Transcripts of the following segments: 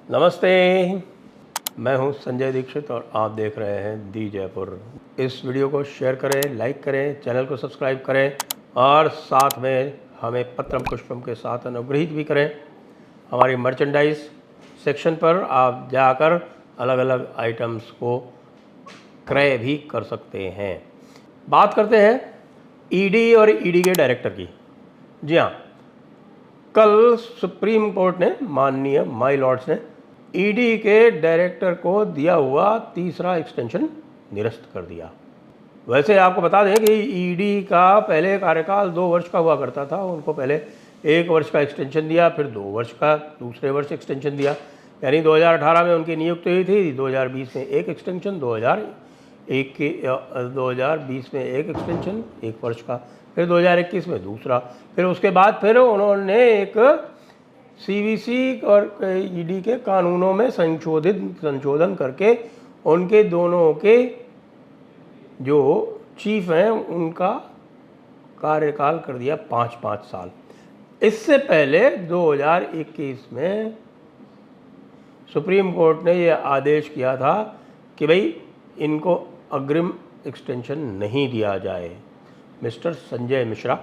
नमस्ते। मैं हूं संजय दीक्षित और आप देख रहे हैं दी जयपुर। इस वीडियो को शेयर करें, लाइक करें, चैनल को सब्सक्राइब करें और साथ में हमें पत्रम पुष्पम के साथ अनुग्रहित भी करें। हमारी मर्चेंडाइज सेक्शन पर आप जाकर अलग अलग आइटम्स को क्रय भी कर सकते हैं। बात करते हैं ईडी और ईडी के डायरेक्टर की। जी हाँ, कल सुप्रीम कोर्ट ने, माननीय माय लॉर्ड्स ने, ईडी के डायरेक्टर को दिया हुआ तीसरा एक्सटेंशन निरस्त कर दिया। वैसे आपको बता दें कि ईडी का पहले कार्यकाल 2 वर्ष का हुआ करता था। उनको पहले 1 वर्ष का एक्सटेंशन दिया, फिर 2 वर्ष का दूसरे वर्ष एक्सटेंशन दिया। यानी 2018 में उनकी नियुक्ति हुई थी, 2020 में एक एक्सटेंशन, 2020 में एक एक्सटेंशन 1 वर्ष का, फिर 2021 में दूसरा, फिर उसके बाद फिर उन्होंने एक सीवीसी और ईडी के कानूनों में संशोधन करके उनके दोनों के जो चीफ हैं उनका कार्यकाल कर दिया 5-5 साल। इससे पहले 2021 में सुप्रीम कोर्ट ने ये आदेश किया था कि भाई इनको अग्रिम एक्सटेंशन नहीं दिया जाए। मिस्टर संजय मिश्रा,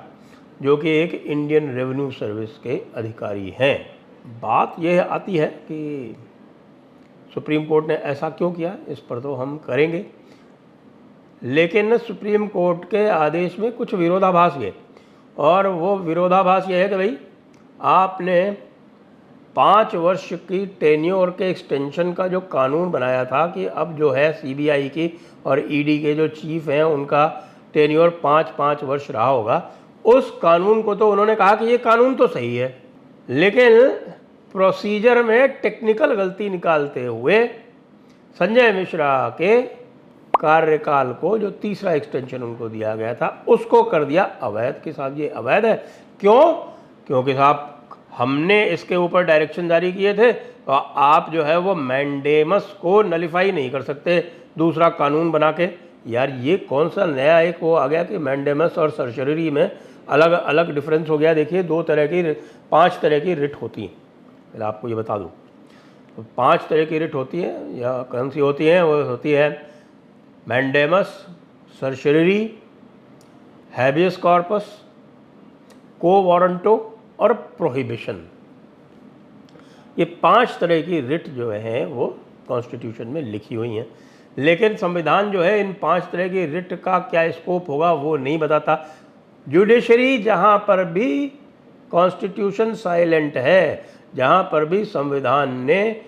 जो कि एक इंडियन रेवेन्यू सर्विस के अधिकारी हैं, बात यह आती है कि सुप्रीम कोर्ट ने ऐसा क्यों किया, इस पर तो हम करेंगे। लेकिन सुप्रीम कोर्ट के आदेश में कुछ विरोधाभास है, और वो विरोधाभास ये है कि भाई आपने 5 वर्ष की टेन्योर के एक्सटेंशन का जो कानून बनाया था कि अब जो है सीबीआई की और ईडी के जो चीफ हैं उनका टेन्योर 5-5 वर्ष रहा होगा, उस कानून को तो उन्होंने कहा कि ये कानून तो सही है, लेकिन प्रोसीजर में टेक्निकल गलती निकालते हुए संजय मिश्रा के कार्यकाल को, जो तीसरा एक्सटेंशन उनको दिया गया था, उसको कर दिया अवैध के साथ। ये अवैध है। क्यों? क्योंकि साहब हमने इसके ऊपर डायरेक्शन जारी किए थे, तो आप जो है वो मैंडेमस को नलिफाई नहीं कर सकते दूसरा कानून बना के। यार ये कौन सा नया एक वो आ गया कि मैंडेमस और सर्शरी में अलग अलग डिफरेंस हो गया। देखिए 5 तरह की रिट होती हैं। पहले आपको ये बता दूं, तो 5 तरह की रिट होती है, या कौन सी होती हैं? वो होती है मैंडेमस, सर्शरी, हैबियस कॉर्पस, को वारंटो और प्रोहिबिशन। ये 5 तरह की रिट जो है वो कॉन्स्टिट्यूशन में लिखी हुई हैं, लेकिन संविधान जो है इन 5 तरह की रिट का क्या स्कोप होगा वो नहीं बताता। जुडिशरी जहाँ पर भी कॉन्स्टिट्यूशन साइलेंट है, जहाँ पर भी संविधान ने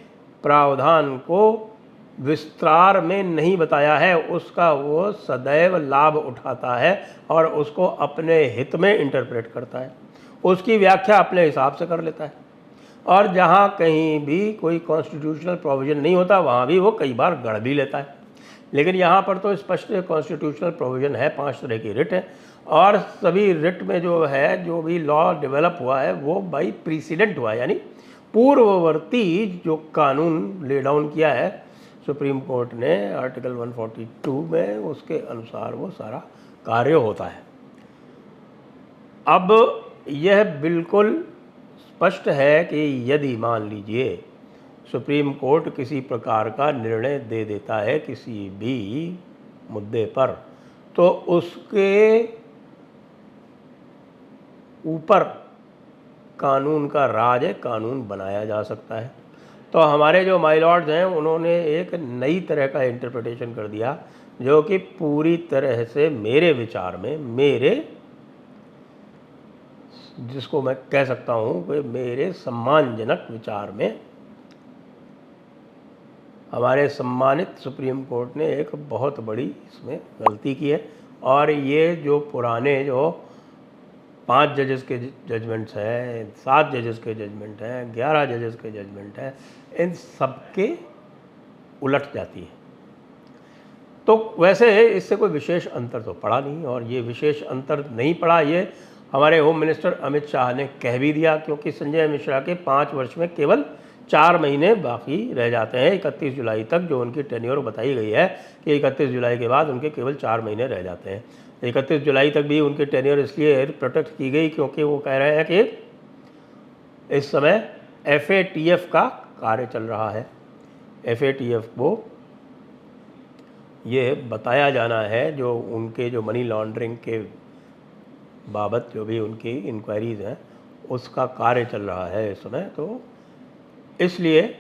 प्रावधान को विस्तार में नहीं बताया है, उसका वो सदैव लाभ उठाता है और उसको अपने हित में इंटरप्रेट करता है, उसकी व्याख्या अपने हिसाब से कर लेता है। और जहाँ कहीं भी कोई कॉन्स्टिट्यूशनल प्रोविज़न नहीं होता वहाँ भी वो कई बार गढ़ भी लेता है। लेकिन यहाँ पर तो स्पष्ट कॉन्स्टिट्यूशनल प्रोविज़न है, 5 तरह की रिट है, और सभी रिट में जो है, जो भी लॉ डेवलप हुआ है वो बाई प्रीसीडेंट हुआ है, यानी पूर्ववर्ती जो कानून ले डाउन किया है सुप्रीम कोर्ट ने आर्टिकल 142 में, उसके अनुसार वो सारा कार्य होता है। अब यह बिल्कुल स्पष्ट है कि यदि मान लीजिए सुप्रीम कोर्ट किसी प्रकार का निर्णय दे देता है किसी भी मुद्दे पर, तो उसके ऊपर कानून का राज है, कानून बनाया जा सकता है। तो हमारे जो माय लॉर्ड्स हैं उन्होंने एक नई तरह का इंटरप्रिटेशन कर दिया, जो कि पूरी तरह से मेरे विचार में, जिसको मैं कह सकता हूँ कि मेरे सम्मानजनक विचार में, हमारे सम्मानित सुप्रीम कोर्ट ने एक बहुत बड़ी इसमें गलती की है। और ये जो पुराने जो 5 जजेस के जजमेंट्स हैं, 7 जजेस के जजमेंट हैं, 11 जजेस के जजमेंट हैं, इन सब के उलट जाती है। तो वैसे इससे कोई विशेष अंतर तो पड़ा नहीं, और ये विशेष अंतर नहीं पड़ा, ये हमारे होम मिनिस्टर अमित शाह ने कह भी दिया, क्योंकि संजय मिश्रा के 5 वर्ष में केवल 4 महीने बाकी रह जाते हैं। 31 जुलाई तक जो उनकी टेन्योर बताई गई है कि 31 जुलाई के बाद उनके केवल 4 महीने रह जाते हैं। 31 जुलाई तक भी उनकी टेन्योर इसलिए प्रोटेक्ट की गई क्योंकि वो कह रहे हैं कि इस समय FATF का कार्य चल रहा है। FATF को ये बताया जाना है जो उनके जो मनी लॉन्ड्रिंग के बाबत जो भी उनकी इंक्वायरीज़ हैं उसका कार्य चल रहा है इस समय, तो इसलिए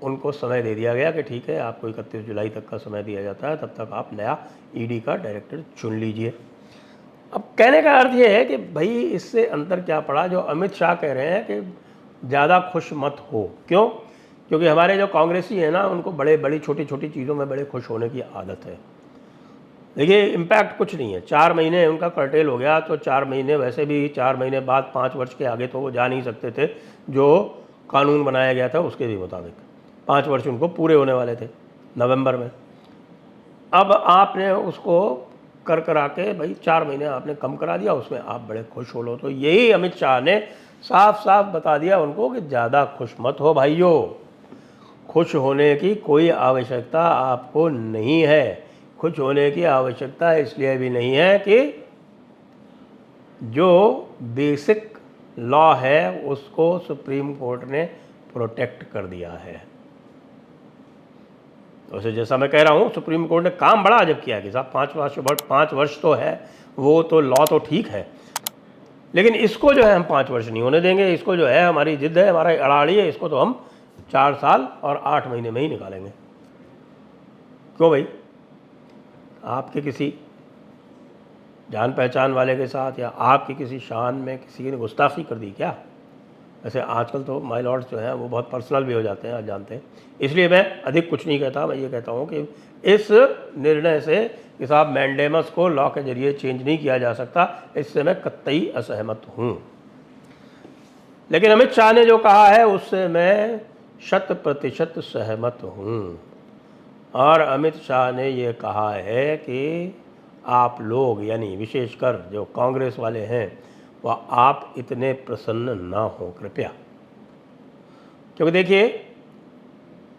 उनको समय दे दिया गया कि ठीक है, आपको 31 जुलाई तक का समय दिया जाता है, तब तक आप नया ED का डायरेक्टर चुन लीजिए। अब कहने का अर्थ ये है कि भाई इससे अंतर क्या पड़ा, जो अमित शाह कह रहे हैं कि ज़्यादा खुश मत हो। क्यों? क्योंकि हमारे जो कांग्रेसी हैं ना, उनको बड़ी छोटी छोटी चीज़ों में बड़े खुश होने की आदत है। देखिए, इम्पैक्ट कुछ नहीं है। 4 महीने उनका कर्टेल हो गया, तो 4 महीने वैसे भी 4 महीने बाद 5 वर्ष के आगे तो वो जा नहीं सकते थे, जो कानून बनाया गया था उसके भी मुताबिक 5 वर्ष उनको पूरे होने वाले थे नवंबर में। अब आपने उसको करा के भाई 4 महीने आपने कम करा दिया, उसमें आप बड़े खुश हो लो। तो यही अमित शाह ने साफ साफ बता दिया उनको कि ज़्यादा खुश मत हो भाइयों, खुश होने की कोई आवश्यकता आपको नहीं है। खुश होने की आवश्यकता इसलिए भी नहीं है कि जो बेसिक लॉ है उसको सुप्रीम कोर्ट ने प्रोटेक्ट कर दिया है। वैसे जैसा मैं कह रहा हूँ, सुप्रीम कोर्ट ने काम बड़ा अजब किया कि साहब 5 वर्ष तो है, वो तो लॉ तो ठीक है, लेकिन इसको जो है हम 5 वर्ष नहीं होने देंगे। इसको जो है हमारी जिद है, हमारा अड़ाड़ी है, इसको तो हम 4 साल और 8 महीने में ही निकालेंगे। क्यों भाई? आपके किसी जान पहचान वाले के साथ या आपकी किसी शान में किसी ने गुस्ताखी कर दी क्या? वैसे आजकल तो माय लॉर्ड्स जो हैं वो बहुत पर्सनल भी हो जाते हैं, आप जानते हैं। इसलिए मैं अधिक कुछ नहीं कहता, मैं ये कहता हूँ कि इस निर्णय से कि साहब मैंडेमस को लॉ के जरिए चेंज नहीं किया जा सकता, इससे मैं कतई असहमत हूँ। लेकिन अमित शाह ने जो कहा है उससे मैं 100% सहमत हूँ। और अमित शाह ने ये कहा है कि आप लोग, यानी विशेषकर जो कांग्रेस वाले हैं, वह आप इतने प्रसन्न ना हो कृपया। क्योंकि देखिए,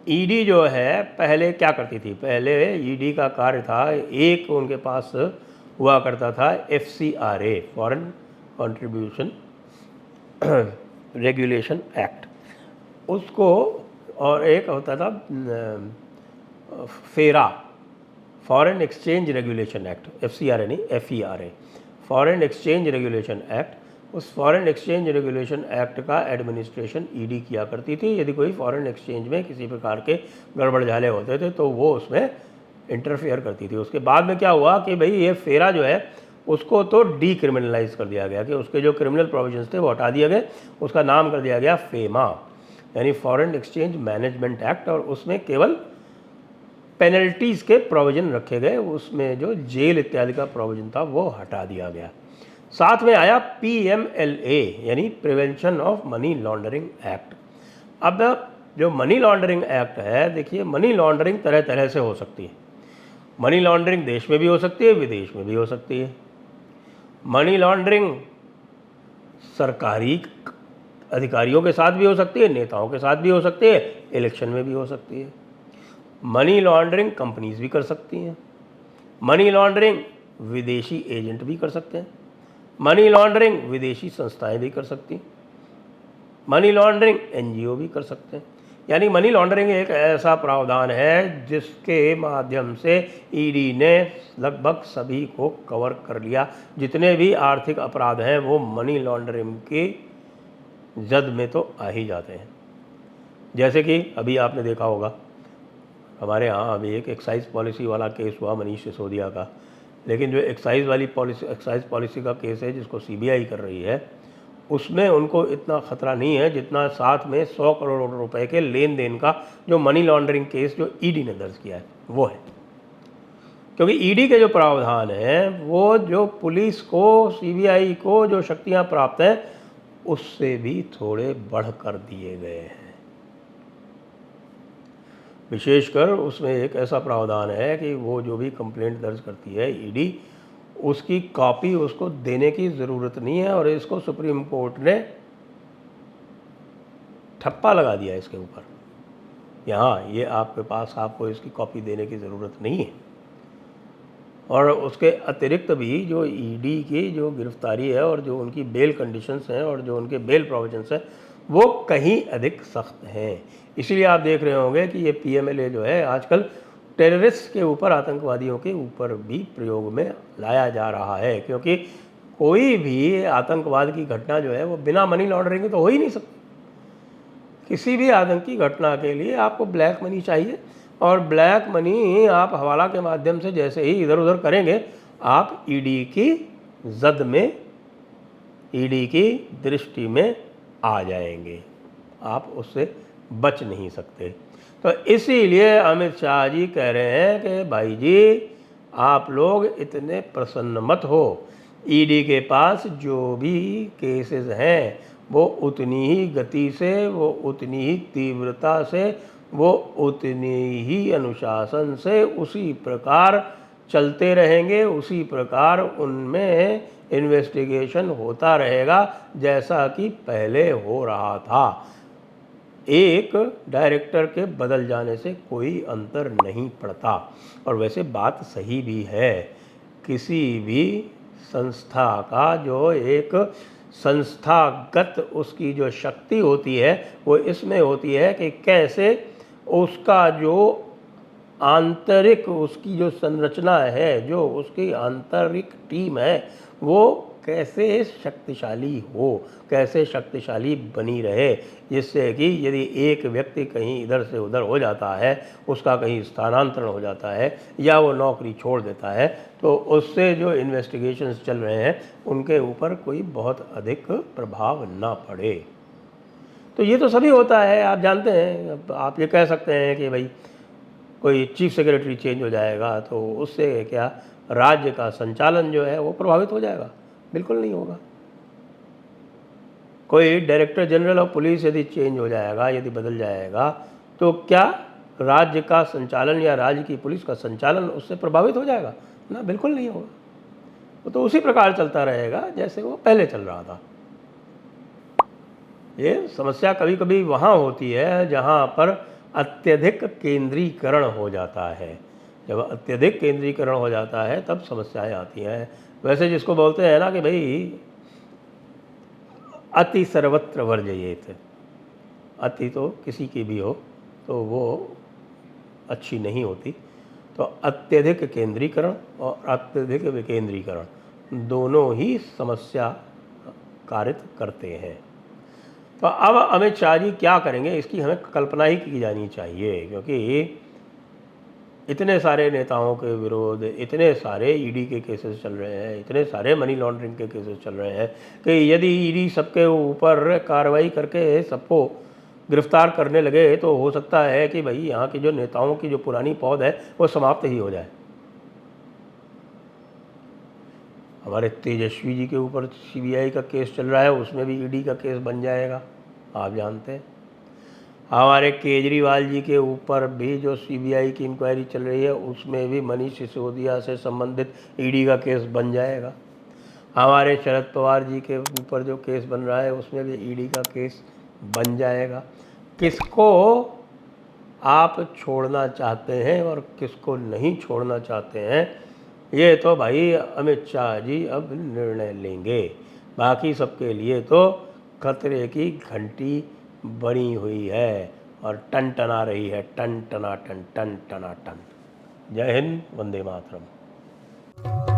ईडी जो है पहले क्या करती थी? पहले ईडी का कार्य था, एक उनके पास हुआ करता था FCRA, foreign contribution regulation act, उसको, और एक होता था फेरा, foreign exchange regulation act, FCRA नहीं FERA, foreign exchange regulation act. उस फॉरेन एक्सचेंज रेगुलेशन एक्ट का एडमिनिस्ट्रेशन ईडी किया करती थी। यदि कोई फॉरेन एक्सचेंज में किसी प्रकार के गड़बड़ झाले होते थे तो वो उसमें इंटरफेयर करती थी। उसके बाद में क्या हुआ कि भाई ये फेरा जो है उसको तो डीक्रिमिनलाइज कर दिया गया, कि उसके जो क्रिमिनल प्रोविजंस थे वो हटा दिए गए, उसका नाम कर दिया गया फेमा, यानी फॉरेन एक्सचेंज मैनेजमेंट एक्ट। और उसमें केवल पेनल्टीज़ के प्रोविज़न रखे गए, उसमें जो जेल इत्यादि का प्रोविज़न था वो हटा दिया गया। साथ में आया PMLA, यानी prevention of money laundering act. अब जो मनी लॉन्ड्रिंग एक्ट है, देखिए मनी लॉन्ड्रिंग तरह तरह से हो सकती है। मनी लॉन्ड्रिंग देश में भी हो सकती है, विदेश में भी हो सकती है। मनी लॉन्ड्रिंग सरकारी अधिकारियों के साथ भी हो सकती है, नेताओं के साथ भी हो सकती है, इलेक्शन में भी हो सकती है। मनी लॉन्ड्रिंग कंपनीज भी कर सकती हैं। मनी लॉन्ड्रिंग विदेशी एजेंट भी कर सकते हैं। मनी लॉन्ड्रिंग विदेशी संस्थाएं भी कर सकती हैं। मनी लॉन्ड्रिंग NGO भी कर सकते हैं। यानी मनी लॉन्ड्रिंग एक ऐसा प्रावधान है जिसके माध्यम से ईडी ने लगभग सभी को कवर कर लिया। जितने भी आर्थिक अपराध हैं वो मनी लॉन्ड्रिंग की जद में तो आ ही जाते हैं। जैसे कि अभी आपने देखा होगा, हमारे यहाँ अभी एक एक्साइज पॉलिसी वाला केस हुआ मनीष सिसोदिया का, लेकिन जो एक्साइज पॉलिसी का केस है जिसको CBI कर रही है, उसमें उनको इतना ख़तरा नहीं है जितना साथ में 100 करोड़ रुपए के लेन देन का जो मनी लॉन्ड्रिंग केस जो ईडी ने दर्ज किया है वो है। क्योंकि ईडी के जो प्रावधान हैं वो जो पुलिस को, CBI को जो शक्तियाँ प्राप्त हैं उससे भी थोड़े बढ़ कर दिए गए हैं। विशेषकर उसमें एक ऐसा प्रावधान है कि वो जो भी कंप्लेंट दर्ज करती है ईडी, उसकी कॉपी उसको देने की ज़रूरत नहीं है। और इसको सुप्रीम कोर्ट ने ठप्पा लगा दिया इसके ऊपर, यहाँ ये आपके पास, आपको इसकी कॉपी देने की ज़रूरत नहीं है। और उसके अतिरिक्त भी जो ईडी की जो गिरफ्तारी है और जो उनकी बेल कंडीशंस हैं और जो उनके बेल प्रोविजंस हैं वो कहीं अधिक सख्त हैं। इसीलिए आप देख रहे होंगे कि ये PMLA जो है आजकल टेररिस्ट के ऊपर, आतंकवादियों के ऊपर भी प्रयोग में लाया जा रहा है, क्योंकि कोई भी आतंकवाद की घटना जो है वो बिना मनी लॉन्ड्रिंग के तो हो ही नहीं सकती। किसी भी आतंकी घटना के लिए आपको ब्लैक मनी चाहिए, और ब्लैक मनी आप हवाला के माध्यम से जैसे ही इधर उधर करेंगे, आप ईडी की जद में, ईडी की दृष्टि में आ जाएंगे, आप उससे बच नहीं सकते। तो इसीलिए अमित शाह जी कह रहे हैं कि भाई जी आप लोग इतने प्रसन्न मत हो, ईडी के पास जो भी केसेस हैं वो उतनी ही गति से, वो उतनी ही तीव्रता से, वो उतनी ही अनुशासन से उसी प्रकार चलते रहेंगे, उसी प्रकार उनमें इन्वेस्टिगेशन होता रहेगा जैसा कि पहले हो रहा था। एक डायरेक्टर के बदल जाने से कोई अंतर नहीं पड़ता। और वैसे बात सही भी है, किसी भी संस्था का जो एक संस्थागत उसकी जो शक्ति होती है वो इसमें होती है कि कैसे उसका जो आंतरिक, उसकी जो संरचना है, जो उसकी आंतरिक टीम है, वो कैसे शक्तिशाली हो, कैसे शक्तिशाली बनी रहे, जिससे कि यदि एक व्यक्ति कहीं इधर से उधर हो जाता है, उसका कहीं स्थानांतरण हो जाता है या वो नौकरी छोड़ देता है, तो उससे जो इन्वेस्टिगेशंस चल रहे हैं उनके ऊपर कोई बहुत अधिक प्रभाव ना पड़े। तो ये तो सभी होता है, आप जानते हैं। अब आप ये कह सकते हैं कि भाई कोई चीफ सेक्रेटरी चेंज हो जाएगा तो उससे क्या राज्य का संचालन जो है वो प्रभावित हो जाएगा? बिल्कुल नहीं होगा। कोई डायरेक्टर जनरल ऑफ पुलिस यदि चेंज हो जाएगा, यदि बदल जाएगा, तो क्या राज्य का संचालन या राज्य की पुलिस का संचालन उससे प्रभावित हो जाएगा? ना, बिल्कुल नहीं होगा। वो तो उसी प्रकार चलता रहेगा जैसे वो पहले चल रहा था। ये समस्या कभी कभी वहाँ होती है जहाँ पर अत्यधिक केंद्रीकरण हो जाता है। जब अत्यधिक केंद्रीकरण हो जाता है तब समस्याएं आती हैं। वैसे जिसको बोलते हैं ना कि भाई अति सर्वत्र वर्जयेत, अति तो किसी की भी हो तो वो अच्छी नहीं होती। तो अत्यधिक केंद्रीकरण और अत्यधिक विकेंद्रीकरण दोनों ही समस्या कारित करते हैं। तो अब अमित शाह जी क्या करेंगे इसकी हमें कल्पना ही की जानी चाहिए, क्योंकि इतने सारे नेताओं के विरोध, इतने सारे ईडी के केसेस चल रहे हैं, इतने सारे मनी लॉन्ड्रिंग के केसेस चल रहे हैं कि यदि ईडी सबके ऊपर कार्रवाई करके सबको गिरफ्तार करने लगे तो हो सकता है कि भाई यहाँ के जो नेताओं की जो पुरानी पौध है वो समाप्त ही हो जाए। हमारे तेजस्वी जी के ऊपर CBI का केस चल रहा है, उसमें भी ईडी का केस बन जाएगा, आप जानते हैं। हमारे केजरीवाल जी के ऊपर भी जो CBI की इंक्वायरी चल रही है उसमें भी मनीष सिसोदिया से संबंधित ईडी का केस बन जाएगा। हमारे शरद पवार जी के ऊपर जो केस बन रहा है उसमें भी ईडी का केस बन जाएगा। किसको आप छोड़ना चाहते हैं और किसको नहीं छोड़ना चाहते हैं, ये तो भाई अमित शाह जी अब निर्णय लेंगे। बाकी सबके लिए तो खतरे की घंटी बनी हुई है और टन टना रही है, टन टना टन, टन टना टन। जय हिंद, वंदे मातरम।